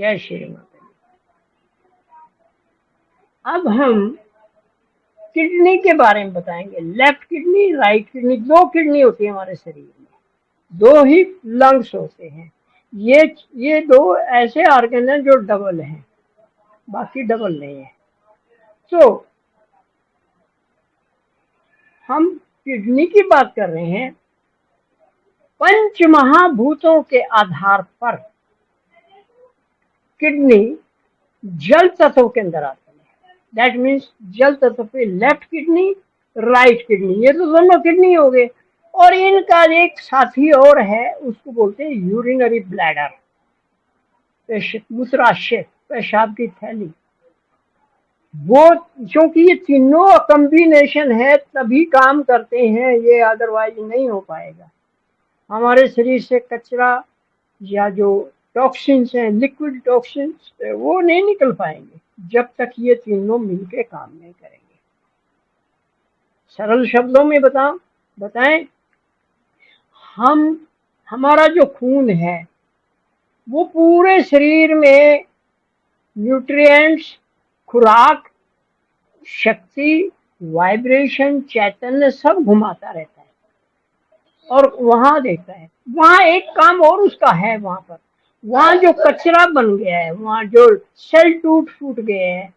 जय श्री माता। अब हम किडनी के बारे में बताएंगे। लेफ्ट किडनी, राइट किडनी, दो किडनी होती है हमारे शरीर में, दो ही लंग्स होते हैं। ये दो ऐसे ऑर्गन हैं जो डबल हैं, बाकी डबल नहीं है। तो हम किडनी की बात कर रहे हैं। पंच महाभूतों के आधार पर किडनी जल तत्व के अंदर आती है। दैट मीन्स जल तत्व पे लेफ्ट किडनी, राइट किडनी, ये तो दोनों किडनी हो गए। और इनका एक साथी और है, उसको बोलते हैं यूरिनरी ब्लैडर, मूत्राशय, पेशाब की थैली। वो क्योंकि ये तीनों कॉम्बिनेशन है तभी काम करते हैं, ये अदरवाइज नहीं हो पाएगा। हमारे शरीर से कचरा या जो टॉक्सिन्स हैं, लिक्विड टॉक्सिन्स, वो नहीं निकल पाएंगे जब तक ये तीनों मिलके काम नहीं करेंगे। सरल शब्दों में बताएं, हमारा जो खून है वो पूरे शरीर में न्यूट्रिएंट्स, खुराक, शक्ति, वाइब्रेशन, चैतन्य सब घुमाता रहता है और वहां देखता है। वहां एक काम और उसका है, वहां जो कचरा बन गया है, वहां जो सेल टूट फूट गए हैं,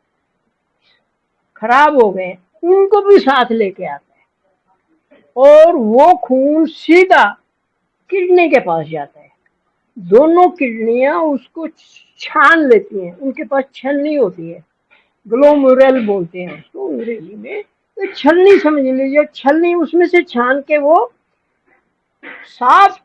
खराब हो गए, उनको भी साथ लेके आता है और वो खून सीधा किडनी के पास जाता है। दोनों किडनियां उसको छान लेती हैं, उनके पास छलनी होती है, ग्लोमेरुल बोलते हैं उसको अंग्रेजी में। तो छलनी समझ लीजिए, छलनी उसमें से छान के वो साफ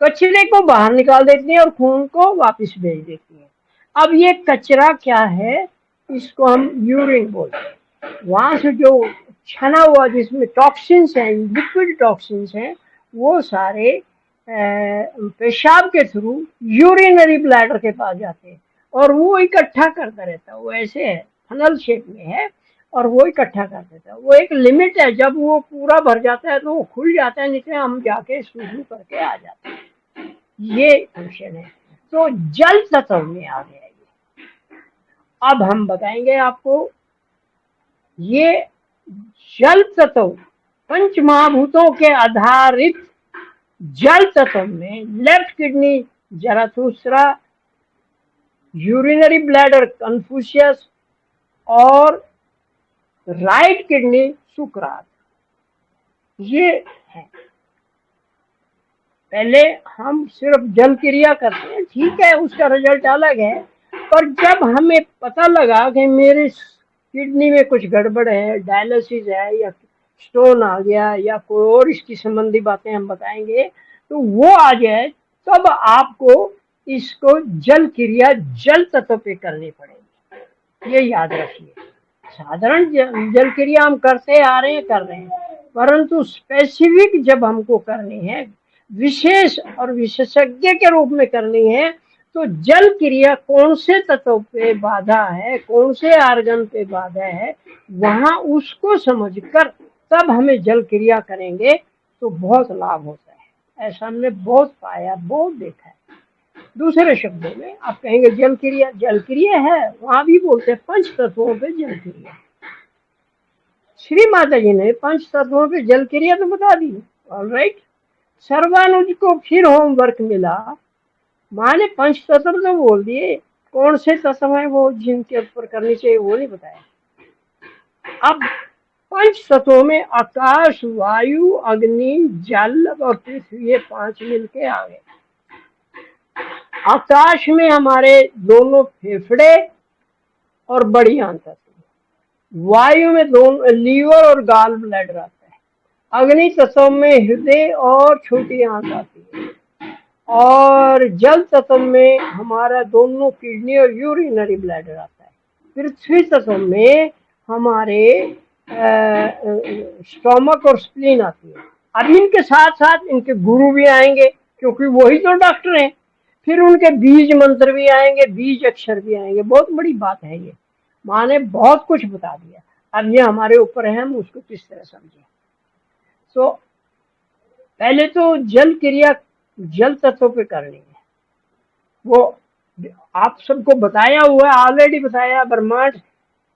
कचरे को बाहर निकाल देती है और खून को वापस भेज देती है। अब ये कचरा क्या है, इसको हम यूरिन बोलते हैं। वहां से जो छना हुआ जिसमें टॉक्सिन्स हैं, लिक्विड टॉक्सिन्स हैं, वो सारे पेशाब के थ्रू यूरिनरी ब्लैडर के पास जाते हैं और वो इकट्ठा करता रहता है। वो ऐसे है, फनल शेप में है और वो इकट्ठा कर देता है। वो एक लिमिट है, जब वो पूरा भर जाता है तो वो खुल जाता है, नीचे हम जाके शुरू करके आ जाते हैं। ये फंक्शन है। तो जल तत्व में आ गया ये। अब हम बताएंगे आपको, ये जल तत्व पंच महाभूतों के आधारित जल तत्व में left kidney Zarathustra, urinary bladder Confucius और राइट किडनी सुकरात, ये है। पहले हम सिर्फ जल क्रिया करते हैं, ठीक है, उसका रिजल्ट अलग है। पर जब हमें पता लगा कि मेरे किडनी में कुछ गड़बड़ है, डायलिसिस है या स्टोन आ गया या कोई और इसकी संबंधी बातें हम बताएंगे, तो वो आ जाए, तब आपको इसको जल क्रिया जल तत्व पे करनी पड़ेगी। ये याद रखिए। साधारण जल क्रिया हम करते आ रहे हैं, कर रहे हैं, परंतु स्पेसिफिक जब हमको करनी है, विशेष और विशेषज्ञ के रूप में करनी है, तो जल क्रिया कौन से तत्व पे बाधा है, कौन से आर्गन पे बाधा है, वहां उसको समझकर तब हमें जल क्रिया करेंगे तो बहुत लाभ होता है। ऐसा हमने बहुत पाया, बहुत देखा है। दूसरे शब्दों में आप कहेंगे जल क्रिया है, वहां भी बोलते हैं पंच तत्वों पे जल क्रिया। श्री माता जी ने पंच तत्वों पे जल क्रिया तो बता दी, ऑलराइट। सर्वानुज को फिर होमवर्क मिला, माँ ने पंच तत्व तो बोल दिए, कौन से तत्व है वो जिनके ऊपर करनी चाहिए वो नहीं बताया। अब पंच तत्वों में आकाश, वायु, अग्नि, जल और पृथ्वी, ये पांच मिलके आ गए। आकाश में हमारे दोनों फेफड़े और बड़ी आंत आती है। वायु में दोनों लीवर और गाल ब्लैडर आता है। अग्नि तत्व में हृदय और छोटी आंत आती है। और जल तत्व में हमारा दोनों किडनी और यूरिनरी ब्लैडर आता है। पृथ्वी तत्व में हमारे स्टोमक और स्प्लीन आती है। अब इनके साथ साथ इनके गुरु भी आएंगे, क्योंकि वही तो डॉक्टर हैं। फिर उनके बीज मंत्र भी आएंगे, बीज अक्षर भी आएंगे। बहुत बड़ी बात है ये, माँ ने बहुत कुछ बता दिया। अब ये हमारे ऊपर है, हम उसको किस तरह समझें। तो पहले तो जल क्रिया जल तत्व पे करनी है। वो आप सबको बताया हुआ है, ऑलरेडी बताया ब्रह्मांड।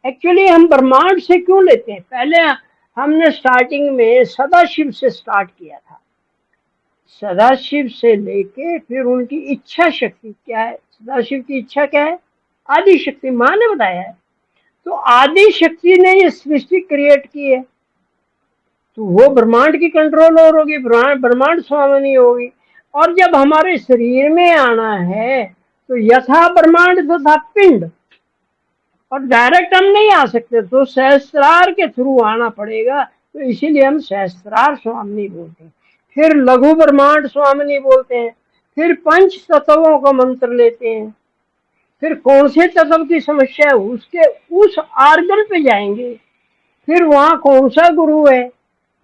एक्चुअली हम ब्रह्मांड से क्यों लेते हैं? पहले हमने स्टार्टिंग में सदाशिव से स्टार्ट किया था। सदाशिव से लेके फिर उनकी इच्छा शक्ति क्या है, सदाशिव की इच्छा क्या है? आदि शक्ति, माँ ने बताया है। तो आदि शक्ति ने ये सृष्टि क्रिएट की है, तो वो ब्रह्मांड की कंट्रोल और होगी, ब्रह्मांड स्वामिनी होगी। और जब हमारे शरीर में आना है तो यथा ब्रह्मांड तथा पिंड, और डायरेक्ट हम नहीं आ सकते, तो सहस्त्रार के थ्रू आना पड़ेगा। तो इसीलिए हम सहस्त्रार स्वामिनी बोलते हैं। फिर लघु ब्रह्मांड स्वामिनी बोलते हैं। फिर पंच तत्वों का मंत्र लेते हैं। फिर कौन से तत्व की समस्या है उसके उस आर्गन पे जाएंगे। फिर वहाँ कौन सा गुरु है,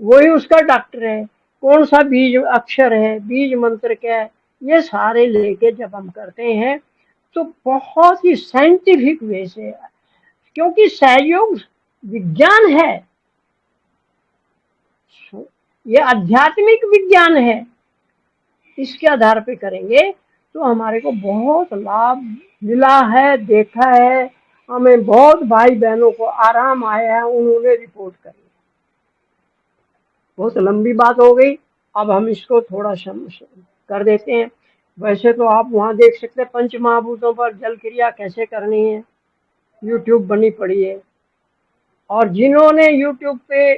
वही उसका डॉक्टर है। कौन सा बीज अक्षर है, बीज मंत्र क्या है, ये सारे लेके जब हम करते हैं तो बहुत ही साइंटिफिक वे से, क्योंकि सहयोग विज्ञान है, ये आध्यात्मिक विज्ञान है, इसके आधार पे करेंगे तो हमारे को बहुत लाभ मिला है, देखा है। हमें बहुत भाई बहनों को आराम आया है, उन्होंने रिपोर्ट करी। बहुत लंबी बात हो गई, अब हम इसको थोड़ा कर देते हैं। वैसे तो आप वहाँ देख सकते हैं पंच महाभूतों पर जल क्रिया कैसे करनी है, यूट्यूब बनी पड़ी है। और जिन्होंने यूट्यूब पे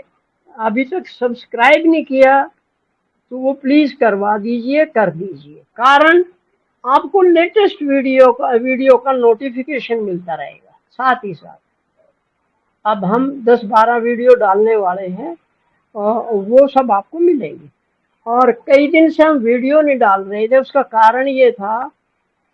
अभी तक सब्सक्राइब नहीं किया तो वो प्लीज करवा दीजिए, कर दीजिए। कारण आपको लेटेस्ट वीडियो का नोटिफिकेशन मिलता रहेगा। साथ ही साथ अब हम 10-12 वीडियो डालने वाले हैं, वो सब आपको मिलेंगे। और कई दिन से हम वीडियो नहीं डाल रहे थे, उसका कारण ये था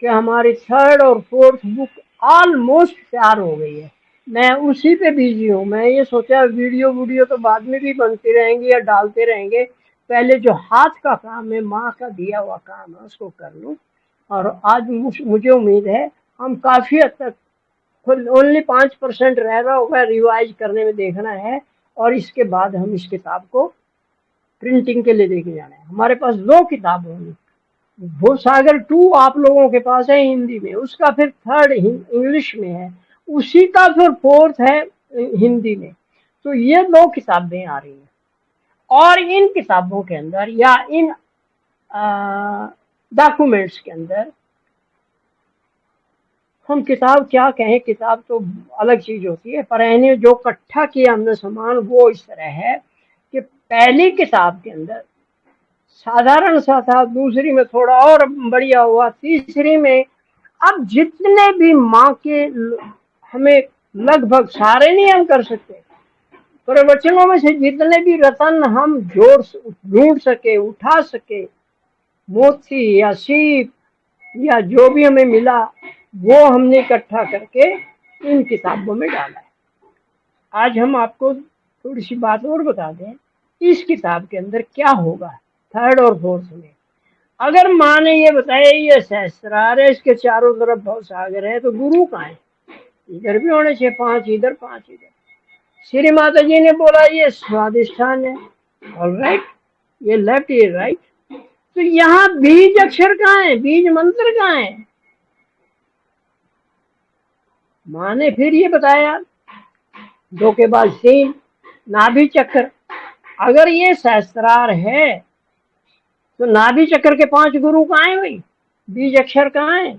कि हमारी 3rd और 4th बुक ऑलमोस्ट तैयार हो गई है। मैं उसी पे बिजी हूँ। मैं ये सोचा वीडियो तो बाद में भी बनती रहेंगी या डालते रहेंगे, पहले जो हाथ का काम है, माँ का दिया हुआ काम है, उसको कर लूँ। और आज मुझे उम्मीद है हम काफ़ी हद तक, ओनली 5% रह रहा होगा रिवाइज करने में, देखना है। और इसके बाद हम इस किताब को प्रिंटिंग के लिए लेके जाना है। हमारे पास 2 किताब होंगी। वो सागर 2 आप लोगों के पास है हिंदी में, उसका फिर 3rd इंग्लिश में है, उसी का फिर 4th है हिंदी में। तो ये 2 किताबें आ रही हैं। और इन किताबों के अंदर या इन डॉक्यूमेंट्स के अंदर, हम किताब क्या कहें, किताब तो अलग चीज होती है, पर इन्हें जो इकट्ठा किया हमने सामान वो इस तरह है कि पहली किताब के अंदर साधारण सा था, दूसरी में थोड़ा और बढ़िया हुआ, तीसरी में अब जितने भी माँ के, हमें लगभग सारे नहीं हम कर सकते, प्रवचनों में से जितने भी रतन हम ढूंढ सके, उठा सके, मोती या सीप या जो भी हमें मिला, वो हमने इकट्ठा करके इन किताबों में डाला है। आज हम आपको थोड़ी सी बात और बता दें, इस किताब के अंदर क्या होगा 3rd और 4th में। अगर माँ ने ये बताया ये सहस्त्रार है, इसके चारों तरफ बहुत सागर है, तो गुरु कहाँ है? इधर भी होने चाहिए, 5 इधर 5 इधर। श्री माता जी ने बोला ये स्वादिष्ठान है, ऑलराइट, ये लेफ्ट ये राइट। तो यहाँ बीज अक्षर कहाँ है, बीज मंत्र कहाँ है? माँ ने फिर ये बताया, 2 के बाद 3 नाभि चक्र। अगर ये सहस्त्रार है तो नाभि चक्र के 5 गुरु कहाँ है भाई, बीज अक्षर कहाँ है?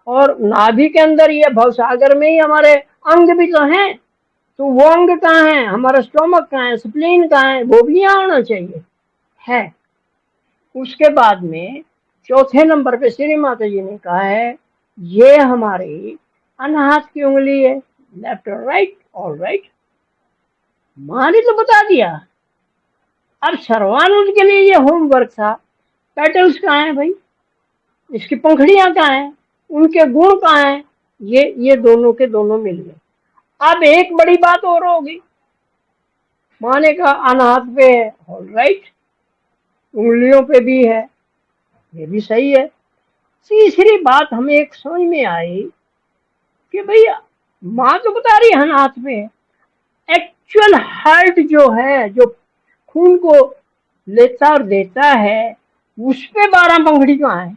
और नाभि के अंदर ये भवसागर में ही हमारे अंग भी तो हैं, तो वो अंग कहाँ है, हमारा स्टोमक कहाँ है, स्प्लीन कहाँ है, वो भी यहाँ आना चाहिए है। उसके बाद में 4थे नंबर पे श्री माता जी ने कहा है ये हमारी अनहाथ की उंगली है, लेफ्ट और राइट, ऑल राइट। माँ ने तो बता दिया। अब सर्वानुज के लिए ये होमवर्क था, पेटल्स कहाँ है भाई, इसकी पंखड़ियां कहाँ हैं, उनके गुण कहाँ हैं? ये दोनों के दोनों मिल गए। अब एक बड़ी बात और होगी, माँ ने कहा अनाथ पे है, ऑलराइट, उंगलियों पे भी है, ये भी सही है। तीसरी बात हमें एक समझ में आई कि भैया माँ तो बता रही है अनाथ पे है, एक्चुअल हार्ट जो है, जो खून को लेता और देता है, उस पे 12 पंखड़ी कहाँ है?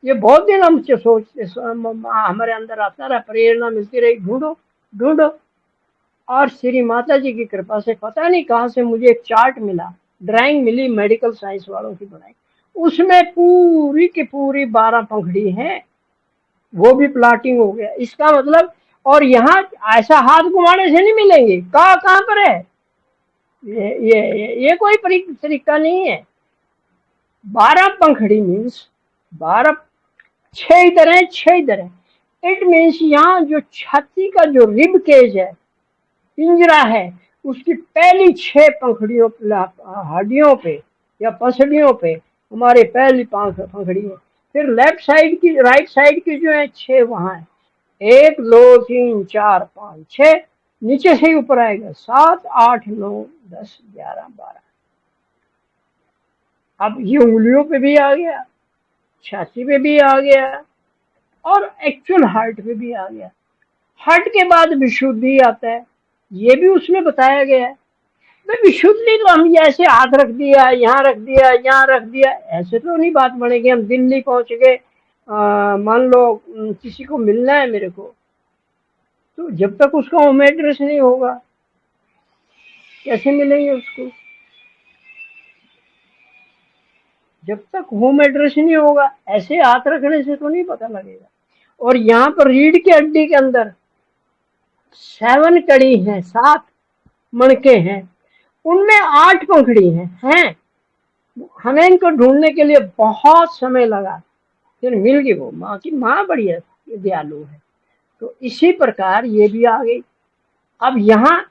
ये बहुत दिन हम सोचते, हमारे अंदर आता रहा, प्रेरणा मिलती रही, ढूंढो ढूंढो। और श्री माता जी की कृपा से पता नहीं कहाँ से मुझे एक चार्ट मिला, ड्राइंग मिली मेडिकल साइंस वालों की बनाई, उसमें पूरी की पूरी 12 पंखड़ी है, वो भी प्लाटिंग हो गया, इसका मतलब। और यहाँ ऐसा हाथ घुमाने से नहीं मिलेंगे, कहाँ कहाँ पर है, ये कोई तरीका नहीं है। 12 पंखड़ी मीन्स 12, 6 इधर है 6 इधर है। इट मीन्स यहाँ जो छाती का जो रिब केज है, पिंजरा है, उसकी पहली 6 पंखड़ियों, हड्डियों पे या पसलियों पे हमारे पहली 5 पंखड़ी है। फिर लेफ्ट साइड की, राइट साइड की जो है 6 वहां है, 1 2 3 4 5 6, नीचे से ही ऊपर आएगा 7 8 9 10 11 12। अब ये उंगलियों पे भी आ गया, छाती पे भी आ गया, और एक्चुअल हार्ट पे भी आ गया। हार्ट के बाद विशुद्धि आता है, ये भी उसमें बताया गया है। तो विशुद्धि तो हम ऐसे हाथ रख दिया, यहाँ रख दिया, यहाँ रख दिया, ऐसे तो नहीं बात बनेगी। हम दिल्ली पहुंच गए, मान लो किसी को मिलना है मेरे को, तो जब तक उसका होम एड्रेस नहीं होगा कैसे मिलेंगे उसको, जब तक होम एड्रेस नहीं होगा ऐसे हाथ रखने से तो नहीं पता लगेगा। और यहाँ पर रीढ़ की हड्डी के अंदर 7 कड़ी है, 7 मणके हैं, उनमें 8 पंखड़ी हैं। हमें इनको ढूंढने के लिए बहुत समय लगा, फिर मिल गई वो। माँ की माँ बड़ी दयालु है। तो इसी प्रकार ये भी आ गई। अब यहाँ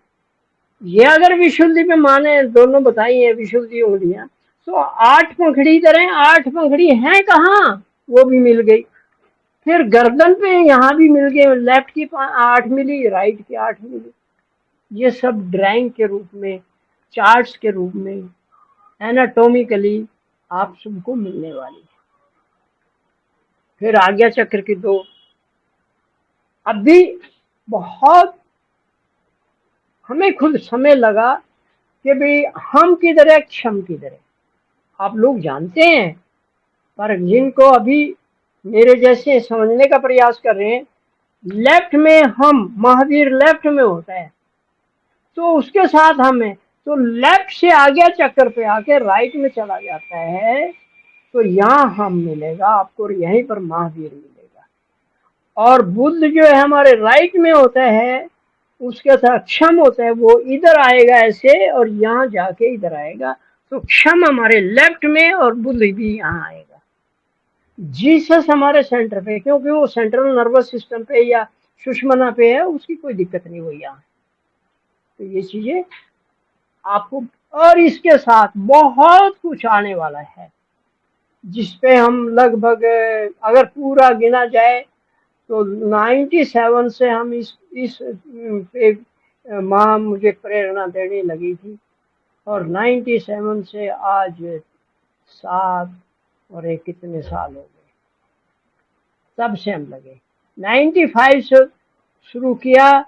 ये अगर विशुद्धि पे माने, दोनों बताई है विशुद्धि उंगलियां, तो 8 पंखड़ी तरह 8 पंखड़ी हैं कहाँ, वो भी मिल गई। फिर गर्दन पे यहाँ भी मिल गए, लेफ्ट की 8 मिली, राइट की 8 मिली। ये सब ड्राइंग के रूप में, चार्ट्स के रूप में, एनाटोमिकली आप सबको मिलने वाली है। फिर आज्ञा चक्र की 2, अब भी बहुत हमें खुद समय लगा कि भाई हम किधर है, क्षम किधर है, आप लोग जानते हैं। पर जिनको अभी मेरे जैसे समझने का प्रयास कर रहे हैं, लेफ्ट में हम, महावीर लेफ्ट में होता है, तो उसके साथ हमें, तो लेफ्ट से आज्ञा चक्र पे आके राइट में चला जाता है, तो यहाँ हम मिलेगा आपको, यहीं पर महावीर मिलेगा। और बुद्ध जो है हमारे राइट में होता है, उसके साथ क्षम होता है, वो इधर आएगा ऐसे, और यहाँ जाके इधर आएगा, तो क्षम हमारे लेफ्ट में और बुद्ध भी यहाँ आएगा। जीसस हमारे सेंटर पे, क्योंकि वो सेंट्रल नर्वस सिस्टम पे या सुषमना पे है, उसकी कोई दिक्कत नहीं हुई यहाँ। तो ये चीजें आपको, और इसके साथ बहुत कुछ आने वाला है, जिसपे हम लगभग, अगर पूरा गिना जाए तो 97 से हम इस पे माँ मुझे प्रेरणा देने लगी थी, और 97 से आज 7 और एक कितने साल हो गए, तब से हम लगे। 95 से शुरू किया,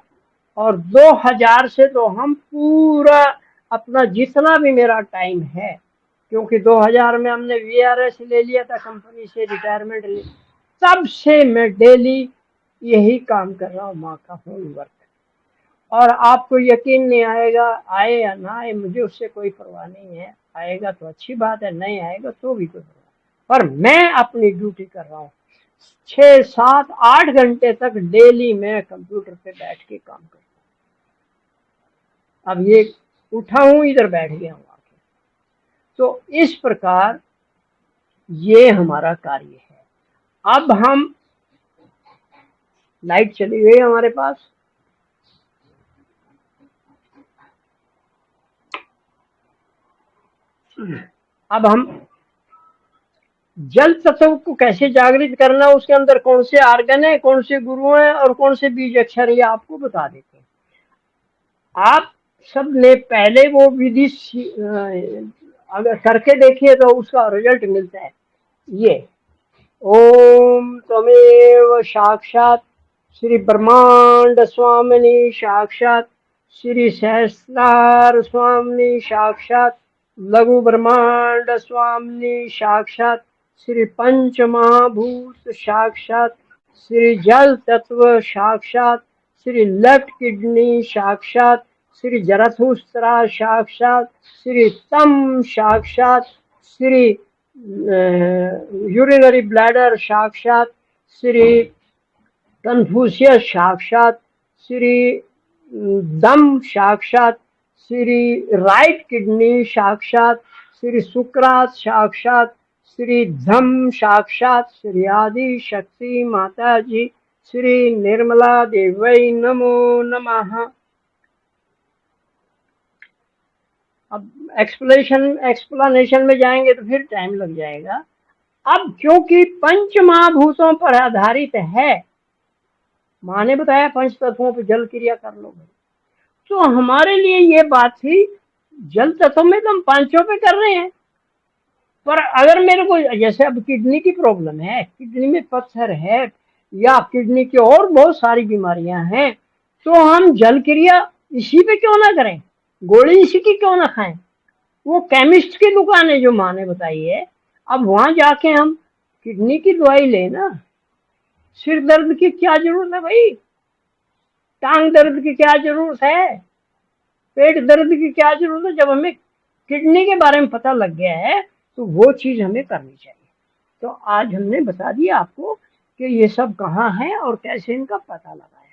और 2000 से तो हम पूरा अपना जितना भी मेरा टाइम है, क्योंकि 2000 में हमने वीआरएस ले लिया था कंपनी से, रिटायरमेंट ले, तब से मैं डेली यही काम कर रहा हूँ, माँ का होमवर्क। और आपको यकीन नहीं आएगा, आए या ना आए मुझे उससे कोई परवाह नहीं है, आएगा तो अच्छी बात है, नहीं आएगा तो भी कोई परवाह, पर मैं अपनी ड्यूटी कर रहा हूँ। 6 7 8 घंटे तक डेली मैं कंप्यूटर पे बैठ के काम करता हूँ। अब ये उठा हूँ, इधर बैठ गया हूँ आके। तो इस प्रकार ये हमारा कार्य है। अब हम, लाइट चली गई हमारे पास, अब हम जल तत्व को कैसे जागृत करना, उसके अंदर कौन से आर्गन है, कौन से गुरु हैं, और कौन से बीज अक्षर, ये आपको बता देते हैं। आप सब ने पहले वो विधि अगर करके देखिए तो उसका रिजल्ट मिलता है। ये ओम त्वमेव साक्षात श्री ब्रह्मांड स्वामिनी साक्षात श्री सहस्रार स्वामिनी साक्षात लघु ब्रह्मांड स्वामिनी साक्षात श्री पंच महाभूत साक्षात, श्री जल तत्व साक्षात, श्री लेफ्ट किडनी साक्षात, श्री जरथुस्त्रा साक्षात, श्री तम साक्षात, श्री यूरिनरी ब्लैडर साक्षात, श्री कन्फ्यूशियस साक्षात, श्री दम साक्षात, श्री राइट किडनी साक्षात, श्री सुकरात साक्षात, श्री धम साक्षात, श्री आदि शक्ति माता जी, श्री निर्मला देवै नमो नमः। अब एक्सप्लेनेशन में जाएंगे तो फिर टाइम लग जाएगा। अब क्योंकि पंच महाभूतों पर आधारित है, माँ ने बताया पंच तत्वों पर जल क्रिया कर लो भाई, तो हमारे लिए ये बात थी जल तत्व में तो हम पांचों पे कर रहे हैं, पर अगर मेरे को जैसे अब किडनी की प्रॉब्लम है, किडनी में पत्थर है या किडनी की और बहुत सारी बीमारियां हैं, तो हम जल क्रिया इसी पे क्यों ना करें, गोली इसी की क्यों ना खाएं। वो केमिस्ट की दुकान है जो माँ ने बताई है, अब वहां जाके हम किडनी की दवाई ले ना, सिर दर्द की क्या जरूरत है भाई, टांग दर्द की क्या जरूरत है, पेट दर्द की क्या जरूरत है। जब हमें किडनी के बारे में पता लग गया है तो वो चीज हमें करनी चाहिए। तो आज हमने बता दिया आपको कि ये सब कहाँ है और कैसे इनका पता लगाए।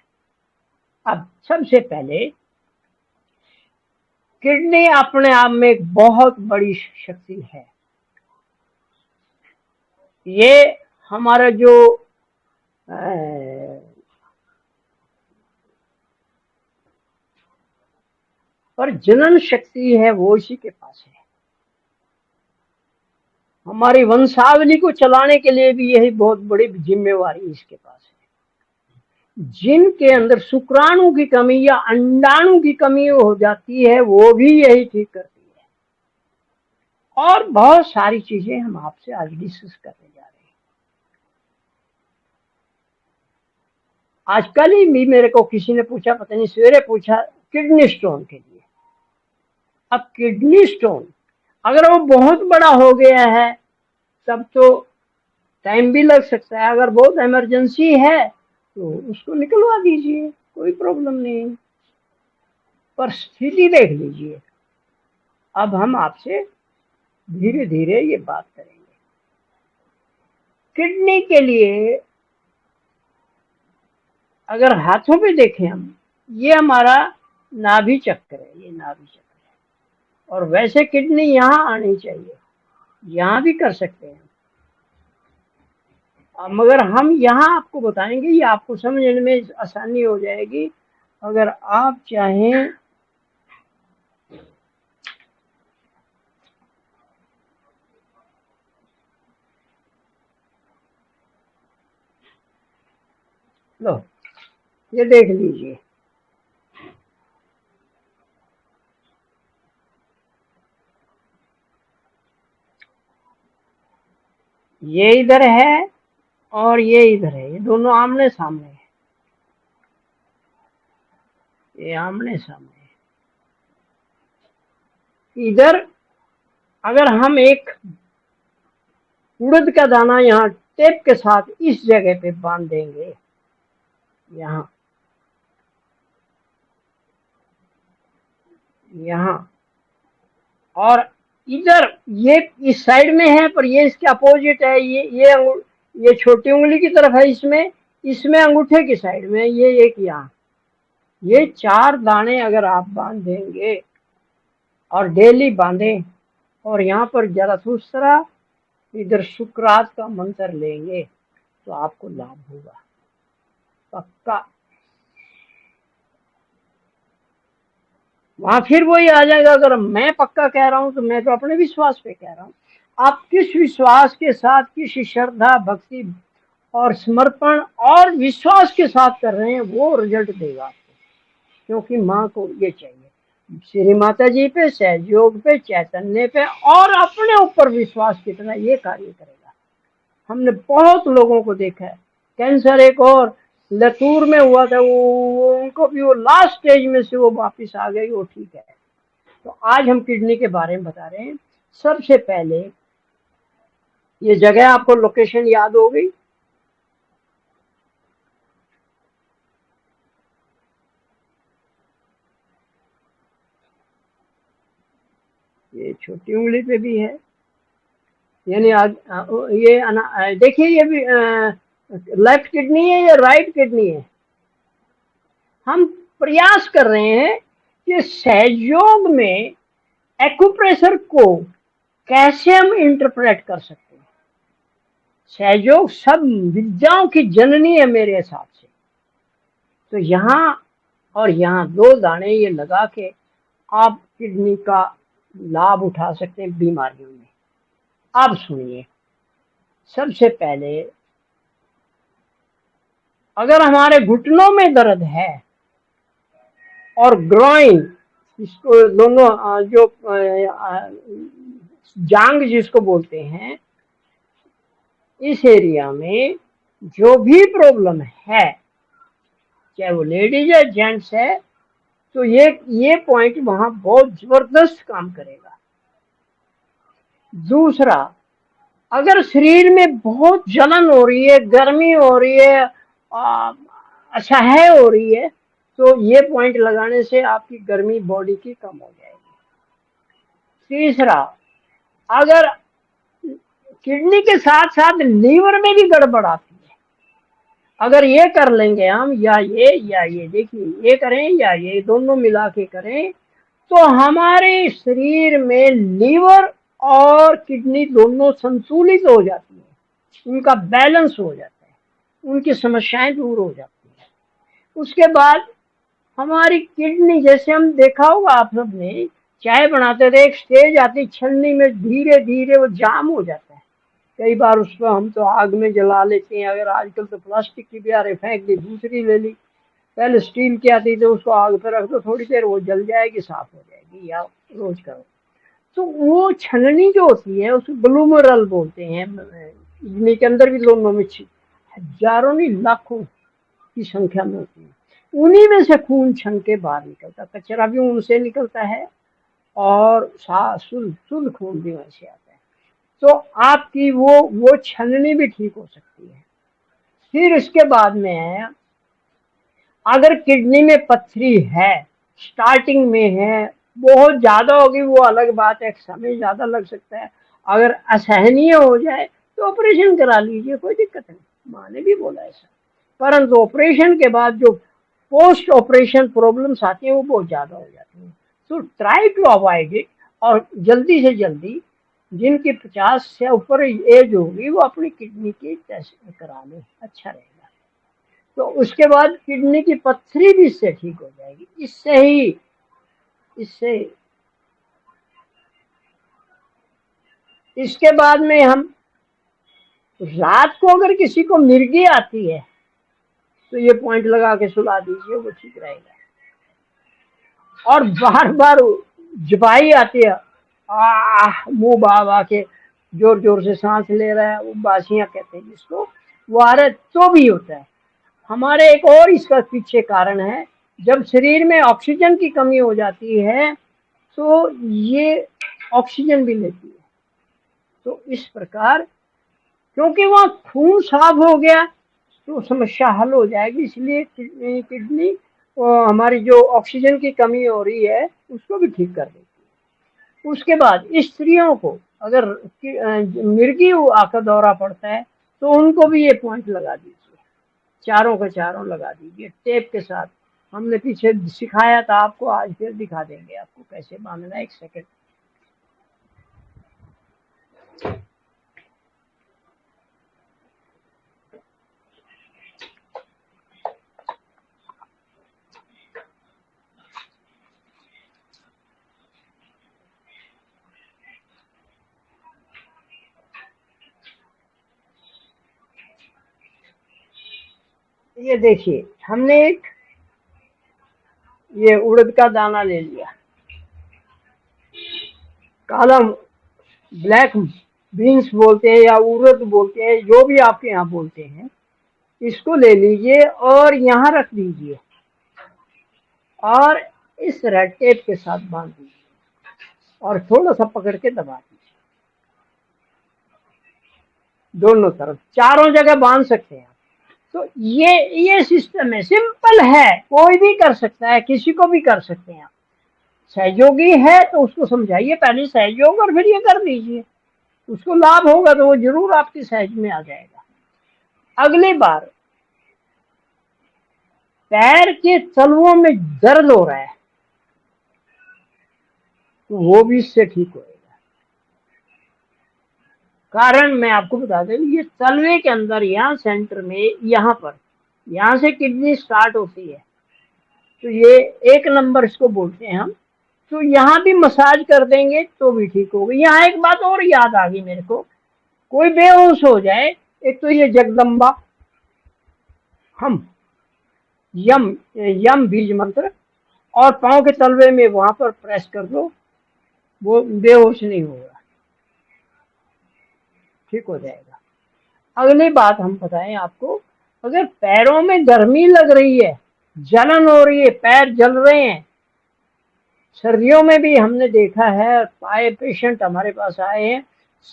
अब सबसे पहले किडनी अपने आप में एक बहुत बड़ी शक्ति है। ये हमारा जो पर जनन शक्ति है वो इसी के पास है। हमारी वंशावली को चलाने के लिए भी यही बहुत बड़ी जिम्मेवारी इसके पास है। जिनके अंदर शुक्राणु की कमी या अंडाणु की कमी हो जाती है वो भी यही ठीक करती है। और बहुत सारी चीजें हम आपसे आज डिस्कस करने जा रहे हैं। आजकल ही भी मेरे को किसी ने पूछा, पता नहीं सवेरे पूछा, किडनी स्टोन के लिए। अब किडनी स्टोन अगर वो बहुत बड़ा हो गया है तब तो टाइम भी लग सकता है, अगर बहुत इमरजेंसी है तो उसको निकलवा दीजिए, कोई प्रॉब्लम नहीं। पर स्थिति देख लीजिए। अब हम आपसे धीरे धीरे ये बात करेंगे। किडनी के लिए अगर हाथों पे देखें हम, ये हमारा नाभि चक्र है, ये नाभि चक्र है। और वैसे किडनी यहाँ आनी चाहिए, यहाँ भी कर सकते हैं। मगर हम यहाँ आपको बताएंगे, ये आपको समझने में आसानी हो जाएगी। अगर आप चाहें लो, ये देख लीजिए, ये इधर है और ये इधर है, ये दोनों आमने सामने है, ये आमने सामने है। इधर अगर हम एक उड़द का दाना यहाँ टेप के साथ इस जगह पे बांध देंगे, यहाँ यहाँ, और इधर ये इस साइड में है पर ये इसके अपोजिट है, ये छोटी उंगली की तरफ है, इसमें इसमें अंगूठे की साइड में ये एक यहाँ, ये 4 दाने अगर आप बांध देंगे और डेली बांधें और यहाँ पर जरथुस्त्रा, इधर शुक्रात का मंत्र लेंगे तो आपको लाभ होगा पक्का। वहां फिर वही आ जाएगा, अगर मैं पक्का कह रहा हूं तो मैं तो अपने विश्वास पे कह रहा हूं। आप किस विश्वास के साथ, किस श्रद्धा भक्ति और समर्पण और विश्वास के साथ कर रहे हैं वो रिजल्ट देगा आपको, क्योंकि माँ को ये चाहिए। श्री माता जी पे, सहयोग पे, चैतन्य पे और अपने ऊपर विश्वास कितना ये कार्य करेगा। हमने बहुत लोगों को देखा है, कैंसर एक और लतूर में हुआ था, वो उनको भी वो लास्ट स्टेज में से वो वापस आ गई, वो ठीक है। तो आज हम किडनी के बारे में बता रहे हैं। सबसे पहले ये जगह आपको लोकेशन याद हो गई? ये छोटी उंगली पे भी है, यानी ये देखिए ये भी लेफ्ट किडनी है या राइट किडनी है। हम प्रयास कर रहे हैं कि सहयोग में एक्यूप्रेशर को कैसे हम इंटरप्रेट कर सकते हैं। सहयोग सब विद्याओं की जननी है मेरे हिसाब से। तो यहाँ और यहाँ दो दाने ये लगा के आप किडनी का लाभ उठा सकते हैं बीमारियों में। अब सुनिए, सबसे पहले अगर हमारे घुटनों में दर्द है और ग्रोइन, इसको दोनों जो जांग जिसको बोलते हैं, इस एरिया में जो भी प्रॉब्लम है, चाहे वो लेडीज या जेंट्स है, तो ये पॉइंट वहां बहुत जबरदस्त काम करेगा। दूसरा, अगर शरीर में बहुत जलन हो रही है, गर्मी हो रही है, असह्य हो रही है, तो ये पॉइंट लगाने से आपकी गर्मी बॉडी की कम हो जाएगी। तीसरा, अगर किडनी के साथ साथ लीवर में भी गड़बड़ आती है, अगर ये कर लेंगे हम, या ये देखिए, ये करें या ये दोनों मिला के करें, तो हमारे शरीर में लीवर और किडनी दोनों संतुलित हो जाती है, उनका बैलेंस हो जाता है, उनकी समस्याएं दूर हो जाती है। उसके बाद हमारी किडनी, जैसे हम देखा होगा आप सबने, चाय बनाते थे, एक स्टेज आती छलनी में, धीरे धीरे वो जाम हो जाता है। कई बार उसको हम तो आग में जला लेते हैं, अगर आजकल तो प्लास्टिक की भी आ रही, फेंक दी, दूसरी ले ली। पहले स्टील की आती तो उसको आग पर रख दो, थोड़ी देर वो जल जाएगी, साफ हो जाएगी, या रोज करो। तो वो छलनी जो होती है उसको ग्लूमरल बोलते हैं। किडनी के अंदर भी दोनों में हजारों नहीं लाखों की संख्या में होती है। उन्हीं में से खून छन के बाहर निकलता, कचरा भी उनसे निकलता है और शुद्ध शुद्ध खून भी वहीं से आता है। तो आपकी वो छलनी भी ठीक हो सकती है। फिर इसके बाद में है, अगर किडनी में पत्थरी है, स्टार्टिंग में है, बहुत ज्यादा होगी वो अलग बात है, समय ज्यादा लग सकता है। अगर असहनीय हो जाए तो ऑपरेशन करा लीजिए, कोई दिक्कत नहीं, माँ ने भी बोला ऐसा। परंतु ऑपरेशन के बाद जो पोस्ट ऑपरेशन प्रॉब्लम्स आती हैं वो बहुत ज्यादा हो जाती हैं। तो ट्राई टू अवॉइड इट, और जल्दी से जल्दी जिनकी 50 से ऊपर एज होगी वो अपनी किडनी की टेस्ट करा लें, अच्छा रहेगा। तो उसके बाद किडनी की पत्थरी भी इससे ठीक हो जाएगी, इससे इसके बाद में हम रात को अगर किसी को मिर्गी आती है तो ये पॉइंट लगा के सुला दीजिए, वो ठीक रहेगा। और बार बार जुबाई आती है, मुंह बा के जोर जोर से सांस ले रहा है, वो बासियां कहते हैं जिसको, वो आ रहा है, तो भी होता है। हमारे एक और इसका पीछे कारण है, जब शरीर में ऑक्सीजन की कमी हो जाती है तो ये ऑक्सीजन भी लेती है। तो इस प्रकार, क्योंकि वहाँ खून साफ हो गया तो समस्या हल हो जाएगी। इसलिए किडनी हमारी जो ऑक्सीजन की कमी हो रही है उसको भी ठीक कर देती है। उसके बाद स्त्रियों को अगर मिर्गी आका दौरा पड़ता है तो उनको भी ये पॉइंट लगा दीजिए, चारों के चारों लगा दीजिए टेप के साथ। हमने पीछे सिखाया था आपको, आज फिर दिखा देंगे आपको कैसे बांधना है। एक सेकंड। ये देखिए, हमने एक ये उड़द का दाना ले लिया, काला, ब्लैक बीन्स बोलते हैं या उड़द बोलते हैं, जो भी आपके यहाँ बोलते हैं, इसको ले लीजिए और यहाँ रख दीजिए और इस रेड टेप के साथ बांध दीजिए और थोड़ा सा पकड़ के दबा दीजिए। दोनों तरफ, चारों जगह बांध सकते हैं। तो ये सिस्टम है, सिंपल है, कोई भी कर सकता है, किसी को भी कर सकते हैं आप। सहयोगी है तो उसको समझाइए पहले सहयोग, और फिर ये कर दीजिए, उसको लाभ होगा तो वो जरूर आपकी सहज में आ जाएगा। अगली बार पैर के तलवों में दर्द हो रहा है तो वो भी इससे ठीक होएगा। कारण मैं आपको बता दें, ये तलवे के अंदर यहाँ सेंटर में, यहाँ से किडनी स्टार्ट होती है, तो ये 1 नंबर इसको बोलते हैं हम। तो यहाँ भी मसाज कर देंगे तो भी ठीक होगा। यहाँ एक बात और याद आ गई मेरे को, कोई बेहोश हो जाए, एक तो ये जगदम्बा, हम यम यम बीज मंत्र और पांव के तलवे में वहां पर प्रेस कर दो, वो बेहोश नहीं होगा, ठीक हो जाएगा। अगली बात हम बताएं आपको, अगर पैरों में गर्मी लग रही है, जलन हो रही है, पैर जल रहे हैं, सर्दियों में भी हमने देखा है, पाए पेशेंट हमारे पास आए हैं,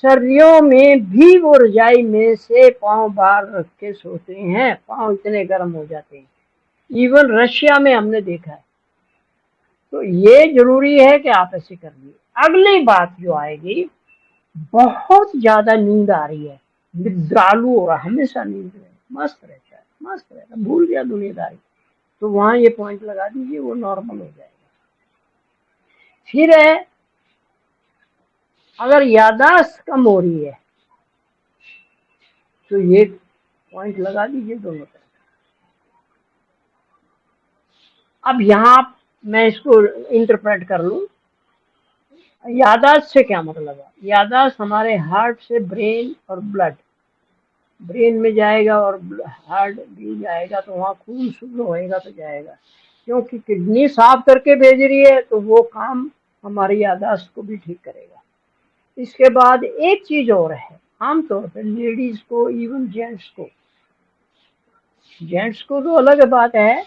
सर्दियों में भी वो रजाई में से पांव बाहर रख के सोते हैं, पांव इतने गर्म हो जाते हैं। इवन रशिया में हमने देखा है। तो ये जरूरी है कि आप ऐसे कर लिए। अगली बात जो आएगी, बहुत ज्यादा नींद आ रही है, निद्रालु हो रहा, हमेशा नींद में मस्त रहता है, भूल गया दुनियादारी, तो वहां ये पॉइंट लगा दीजिए, वो नॉर्मल हो जाएगा। फिर है, अगर याददाश्त कम हो रही है तो ये पॉइंट लगा दीजिए दोनों तरफ। अब यहाँ मैं इसको इंटरप्रेट कर लूं, याददाश्त से क्या मतलब है? याददाश्त हमारे हार्ट से ब्रेन और ब्लड, ब्रेन में जाएगा और हार्ट भी जाएगा, तो वहाँ खून शुद्ध होएगा तो जाएगा, क्योंकि किडनी साफ करके भेज रही है, तो वो काम हमारी याददाश्त को भी ठीक करेगा। इसके बाद एक चीज और है, आमतौर पर लेडीज को, इवन जेंट्स को तो अलग बात है,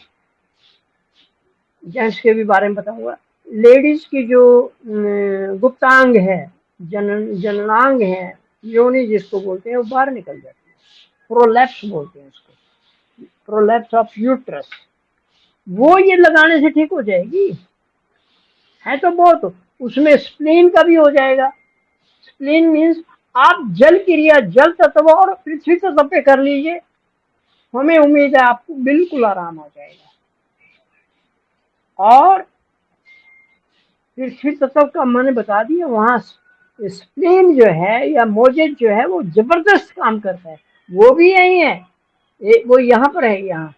जेंट्स के भी बारे में बताऊंगा। लेडीज की जो गुप्तांग है, जननांग है, योनि जिसको बोलते हैं, वो बाहर निकल जाती है, प्रोलैप्स बोलते हैं उसको, प्रोलैप्स ऑफ यूट्रस, वो ये लगाने से ठीक हो जाएगी। है तो बहुत, उसमें स्प्लीन का भी हो जाएगा। स्प्लीन मीन्स आप जल क्रिया, जल तत्व और पृथ्वी तत्व पे कर लीजिए, हमें उम्मीद है आपको बिल्कुल आराम हो जाएगा। और पृथ्वी तत्व का मैंने बता दिया, वहां स्प्लीन जो है या मोजेज जो है वो जबरदस्त काम करता है, वो भी यही है, वो यहाँ पर है यहाँ।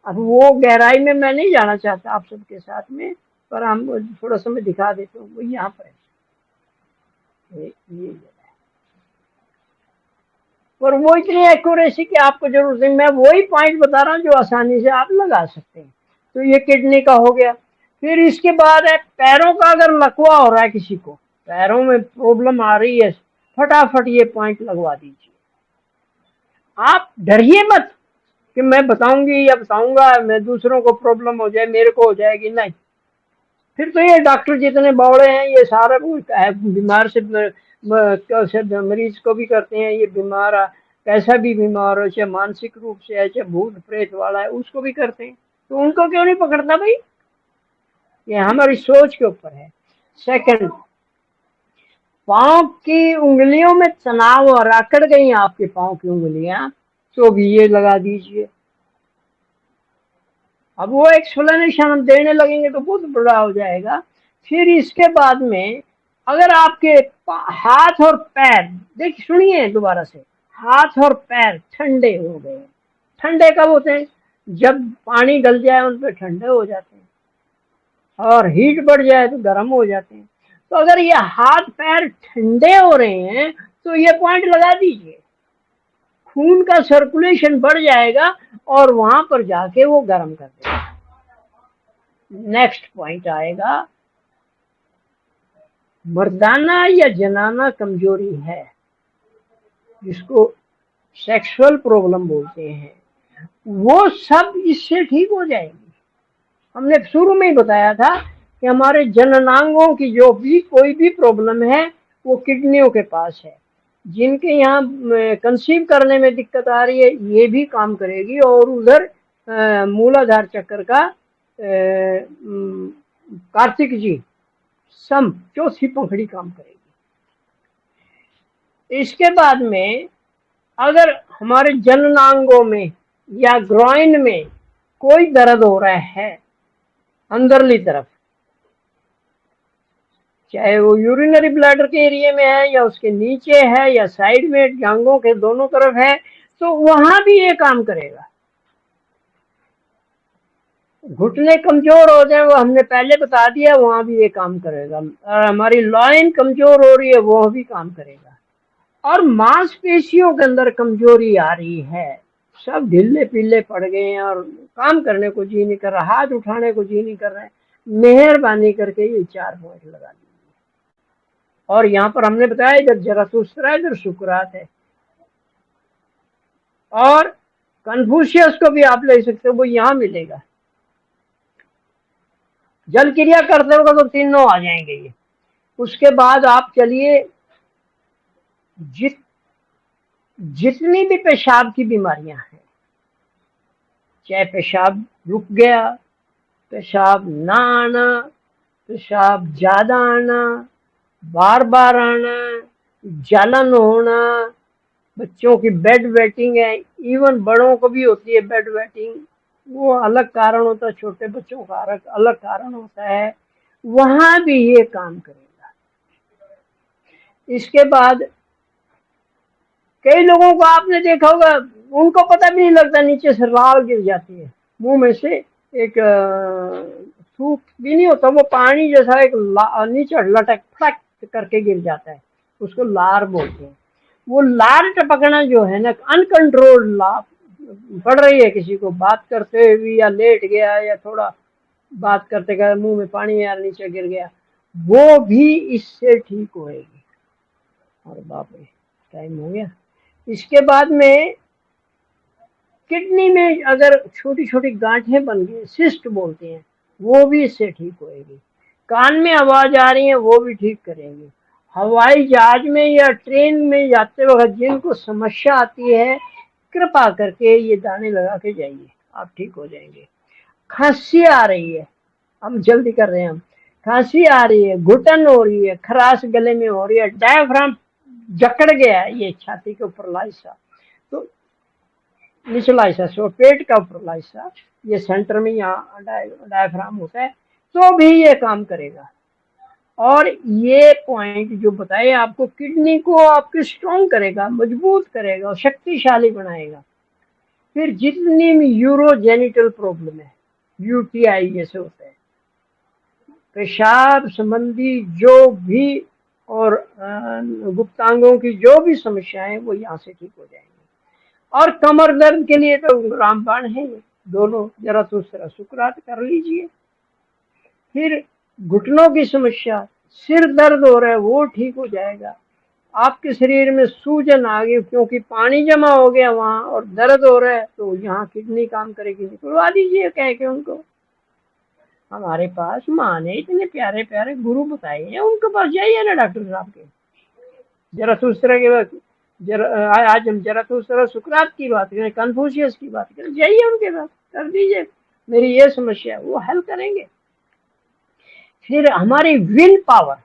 अब वो गहराई में मैं नहीं जाना चाहता आप सबके साथ में, पर हम थोड़ा सा मैं दिखा देता हूँ, वो यहाँ पर है, ये और वो इतनी एक्यूरेसी की आपको जरूरत नहीं, मैं वही पॉइंट बता रहा हूँ जो आसानी से आप लगा सकते हैं। तो ये किडनी का हो गया। फिर इसके बाद है, पैरों का अगर लकवा हो रहा है, किसी को पैरों में प्रॉब्लम आ रही है, फटाफट ये पॉइंट लगवा दीजिए। आप डरिए मत कि मैं बताऊंगी या बताऊंगा, मैं दूसरों को प्रॉब्लम हो जाए, मेरे को हो जाएगी, नहीं। फिर तो ये डॉक्टर जितने बौड़े हैं, ये सारा बीमार से मरीज को भी करते हैं, ये बीमार कैसा भी बीमार हो, चाहे मानसिक रूप से है, चाहे भूत प्रेत वाला है, उसको भी करते हैं, तो उनको क्यों नहीं पकड़ता भाई? ये हमारी सोच के ऊपर है। सेकंड, पांव की उंगलियों में तनाव और अकड़ गई आपके पांव की उंगलियां, तो भी ये लगा दीजिए। अब वो एक्सप्लेनेशन हम देने लगेंगे तो बहुत बड़ा हो जाएगा। फिर इसके बाद में, अगर आपके हाथ और पैर, देखिए सुनिए दोबारा से, हाथ और पैर ठंडे हो गए, ठंडे कब होते हैं? जब पानी डल जाए उन पर ठंडे हो जाते हैं, और हीट बढ़ जाए तो गर्म हो जाते हैं। तो अगर ये हाथ पैर ठंडे हो रहे हैं तो ये पॉइंट लगा दीजिए, खून का सर्कुलेशन बढ़ जाएगा और वहां पर जाके वो गर्म कर देगा। नेक्स्ट पॉइंट आएगा, मर्दाना या जनाना कमजोरी है, जिसको सेक्सुअल प्रॉब्लम बोलते हैं, वो सब इससे ठीक हो जाएगी। हमने शुरू में ही बताया था कि हमारे जननांगों की जो भी कोई भी प्रॉब्लम है, वो किडनियों के पास है। जिनके यहाँ कंसीव करने में दिक्कत आ रही है ये भी काम करेगी, और उधर मूलाधार चक्र का कार्तिक जी सम चौथी पंखड़ी काम करेगी। इसके बाद में अगर हमारे जननांगों में या ग्रॉइन में कोई दर्द हो रहा है अंदरली तरफ, चाहे वो यूरिनरी ब्लैडर के एरिया में है या उसके नीचे है या साइड में जांघों के दोनों तरफ है, तो वहां भी ये काम करेगा। घुटने कमजोर हो जाए वो हमने पहले बता दिया, वहां भी ये काम करेगा। और हमारी लॉइन कमजोर हो रही है वो भी काम करेगा। और मांसपेशियों के अंदर कमजोरी आ रही है, सब ढीले पीले पड़ गए हैं और काम करने को जी नहीं कर रहा, हाथ उठाने को जी नहीं कर रहा है, मेहरबानी करके ये 4 पॉइंट लगा लीजिए। और यहाँ पर हमने बताया इधर जराथुस्त्रा, इधर शुक्रात है। और कन्फ्यूशियस को भी आप ले सकते हो, वो यहाँ मिलेगा। जल क्रिया करते हो तो तीनों आ जाएंगे ये। उसके बाद आप चलिए, जितनी भी पेशाब की बीमारियां हैं, चाहे पेशाब रुक गया, पेशाब ना आना, पेशाब ज्यादा आना, बार बार आना, जलन होना, बच्चों की बेड वेटिंग है, इवन बड़ों को भी होती है बेड वेटिंग, वो अलग कारण होता है, छोटे बच्चों का अलग कारण होता है, वहां भी ये काम करेगा। इसके बाद कई लोगों को आपने देखा होगा, उनको पता भी नहीं लगता, नीचे से लाल गिर जाती है मुंह में से, एक सूप भी नहीं होता, वो पानी जैसा एक नीचे लटक फटक करके गिर जाता है, उसको लार बोलते हैं। वो लार टपकना जो है ना, अनकंट्रोल्ड लार पड़ रही है किसी को बात करते हुए, या लेट गया या थोड़ा बात करते गए मुंह में पानी यार नीचे गिर गया, वो भी इससे ठीक होएगी। और बाप रे टाइम हो गया। इसके बाद में किडनी में अगर छोटी छोटी गांठें बन गई, सिस्ट बोलते हैं, वो भी इससे ठीक होएगी। कान में आवाज आ रही है वो भी ठीक करेंगे। हवाई जहाज में या ट्रेन में जाते वक्त जिनको समस्या आती है, कृपा करके ये दाने लगा के जाइए, आप ठीक हो जाएंगे। खांसी आ रही है, हम जल्दी कर रहे हैं, हम खांसी आ रही है, घुटन हो रही है, खराश गले में हो रही है, डायफ्राम जकड़ गया है, ये छाती के ऊपर हिस्सा, तो निचला हिस्सा, सो पेट का ऊपरला हिस्सा, ये सेंटर में यहाँ डायफ्राम होता है, तो भी ये काम करेगा। और ये पॉइंट जो बताए आपको, किडनी को आपकी स्ट्रॉन्ग करेगा, मजबूत करेगा और शक्तिशाली बनाएगा। फिर जितनी भी यूरोजेनिटल प्रॉब्लम है, यूटीआई जैसे होता है, पेशाब संबंधी जो भी और गुप्तांगों की जो भी समस्याएं, वो यहाँ से ठीक हो जाएंगी। और कमर दर्द के लिए तो रामबाण है, दोनों जराथुस्त्रा शुक्रात कर लीजिए। फिर घुटनों की समस्या, सिर दर्द हो रहा है, वो ठीक हो जाएगा। आपके शरीर में सूजन आ गई क्योंकि पानी जमा हो गया वहां और दर्द हो रहा है, तो यहाँ किडनी काम करेगी, निकलवा दीजिए कह के उनको। हमारे पास माँ ने इतने प्यारे प्यारे गुरु बताए हैं, उनके पास जाइए ना डॉक्टर साहब के। जराथुस्त्रा के बाद आज हम जराथुस्त्रा शुक्रात की बात करें, कन्फ्यूशियस की बात करें, जाइए उनके पास, कर दीजिए मेरी ये समस्या, वो हल करेंगे। फिर हमारी विल पावर,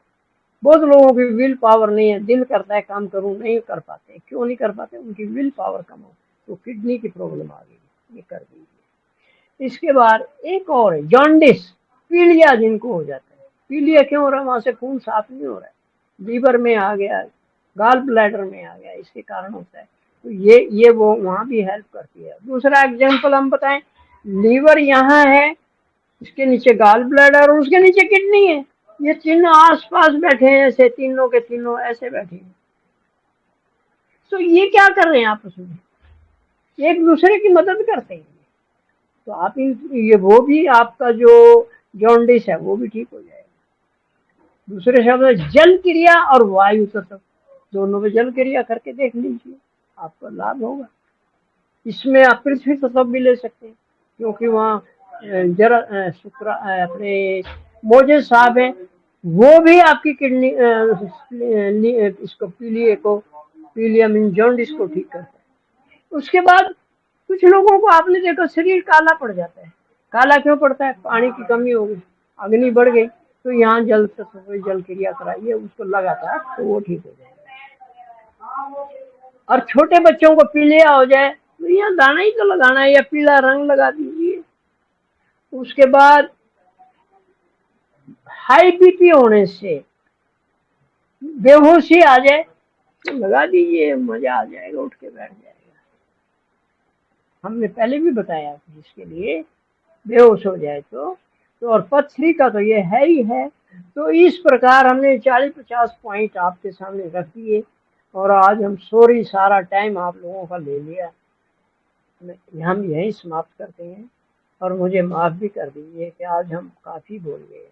बहुत लोगों की विल पावर नहीं है, दिल करता है काम करूं, नहीं कर पाते, क्यों नहीं कर पाते, उनकी विल पावर कम हो, तो किडनी की प्रॉब्लम आ गई, ये कर दीजिए। इसके बाद एक और है जॉन्डिस, पीलिया जिनको हो जाता है। पीलिया क्यों हो रहा है, वहां से खून साफ नहीं हो रहा है, लीवर में आ गया, गाल ब्लैडर में आ गया, इसके कारण होता है, तो ये वो वहां भी हेल्प करती है। दूसरा एग्जाम्पल हम बताएं, लीवर यहाँ है, इसके नीचे गाल ब्लैडर और उसके नीचे किडनी है, ये तीनों आस पास बैठे हैं, ऐसे तीनों के तीनों ऐसे बैठे हैं, तो ये क्या कर रहे हैं आपस में, एक दूसरे की मदद करते हैं, तो आप ये वो भी आपका जो जॉन्डिस है वो भी ठीक हो जाएगा। दूसरे शब्द जल क्रिया और वायु तत्व, दोनों में जल क्रिया करके देख लीजिए, आपको लाभ होगा। इसमें आप पृथ्वी तत्व भी ले सकते हैं, क्योंकि वहाँ जरा शुक्र अपने मोजे साहब है, वो भी आपकी किडनी इसको पीलिए को पीलिया मीन जॉन्डिस को ठीक करता है। उसके बाद कुछ लोगों को आपने देखा शरीर काला पड़ जाता है। काला क्यों पड़ता है? पानी की कमी हो गई, अग्नि बढ़ गई, तो यहाँ जल से जल क्रिया कराइए उसको लगातार, तो वो ठीक हो जाएगा। और छोटे बच्चों को पीलिया हो जाए तो यहाँ दाना ही तो लगाना है या पीला रंग लगा दीजिए। उसके बाद हाई बीपी होने से बेहोशी आ जाए तो लगा दीजिए, मजा आ जाएगा, उठ के बैठ जाएगा। हमने पहले भी बताया कि इसके लिए बेहोश हो जाए तो और पथरी का तो ये है ही है। तो इस प्रकार हमने 40-50 पॉइंट आपके सामने रख दिए और आज हम सॉरी सारा टाइम आप लोगों का ले लिया, हम यहीं समाप्त करते हैं और मुझे माफ भी कर दीजिए कि आज हम काफी बोल गए।